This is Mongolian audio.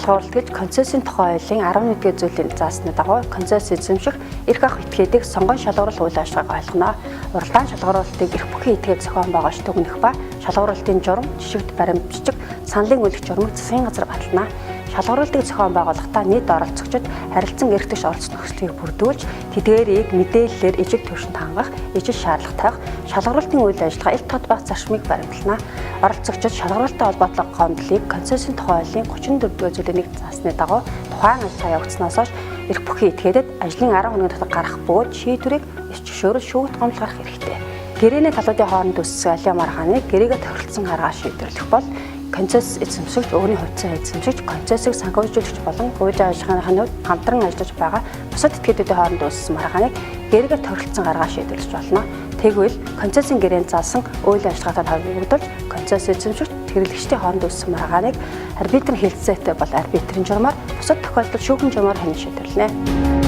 шалгуулалт гэж концессийн тухай хуулийн 11-р зүйлийн заасны дагуу концесс эзэмших эрх авах этгээдийг сонгон шалгуулах үйл ажиллагааг ойлгоно. Уралдаан шалгуулалтыг эрх бүхий этгээд зохион байгуулж дүгнэх ба шалгуулалтын журам, жишигт баримтчиг, саналын үйлдэх журмыг засгийн газар батална. Шалгуулалтыг зохион байгуулахдаа нийт оролцогчид харилцан эрх тэгш оролцох нөхцөлийг бүрдүүлж, тэдгээрийг мэдээллээр ижил түвшинд хангах, ижил шаардлага тавих, шалгуулалтын үйл ажиллагаа илт тод байх зарчмыг баримтлана. Оролцогчид шалгуулалттай холбоотой гомдлыг концессийн тухай хуулийн 34-р зүйлийн 1 заасны дагуу тухайн ажиллагаа явагдсанаас хойш эрх бүхий этгээдэд ажлын 10 хоногийн дотор гарах бөгөөд шийдвэрийг зөвшөөрөл шүүгт гомдол гарах хэрэгтэй. Гэрээний талуудын хооронд үүссэн аливаа маргааныг гэрээгээ тохиролцсон аргаар шийдвэрлэх бол концесс эзэмшигч, өөрийн хувьцаа эзэмшигч, концессыг санхүүжүүлэгч болон үйл ажиллагааны хувьд хамтран ажиллаж байгаа бусад этгээдүүдийн хооронд үүссэн маргааныг гэрээгээ тохиролцсон аргаар шийдвэрлэж болно. Тэгвэл концессийн гэрээнд заасан үйл ажиллагаатай холбогдуулж концесс эзэмшигч, хэрэглэгчдийн хооронд үүссэн маргааныг арбитрийн хэлэлцээтэй бол арбитрийн журмаар, бусад тохиолдолд шүүхэн журмаар хянан шийдвэрлэнэ.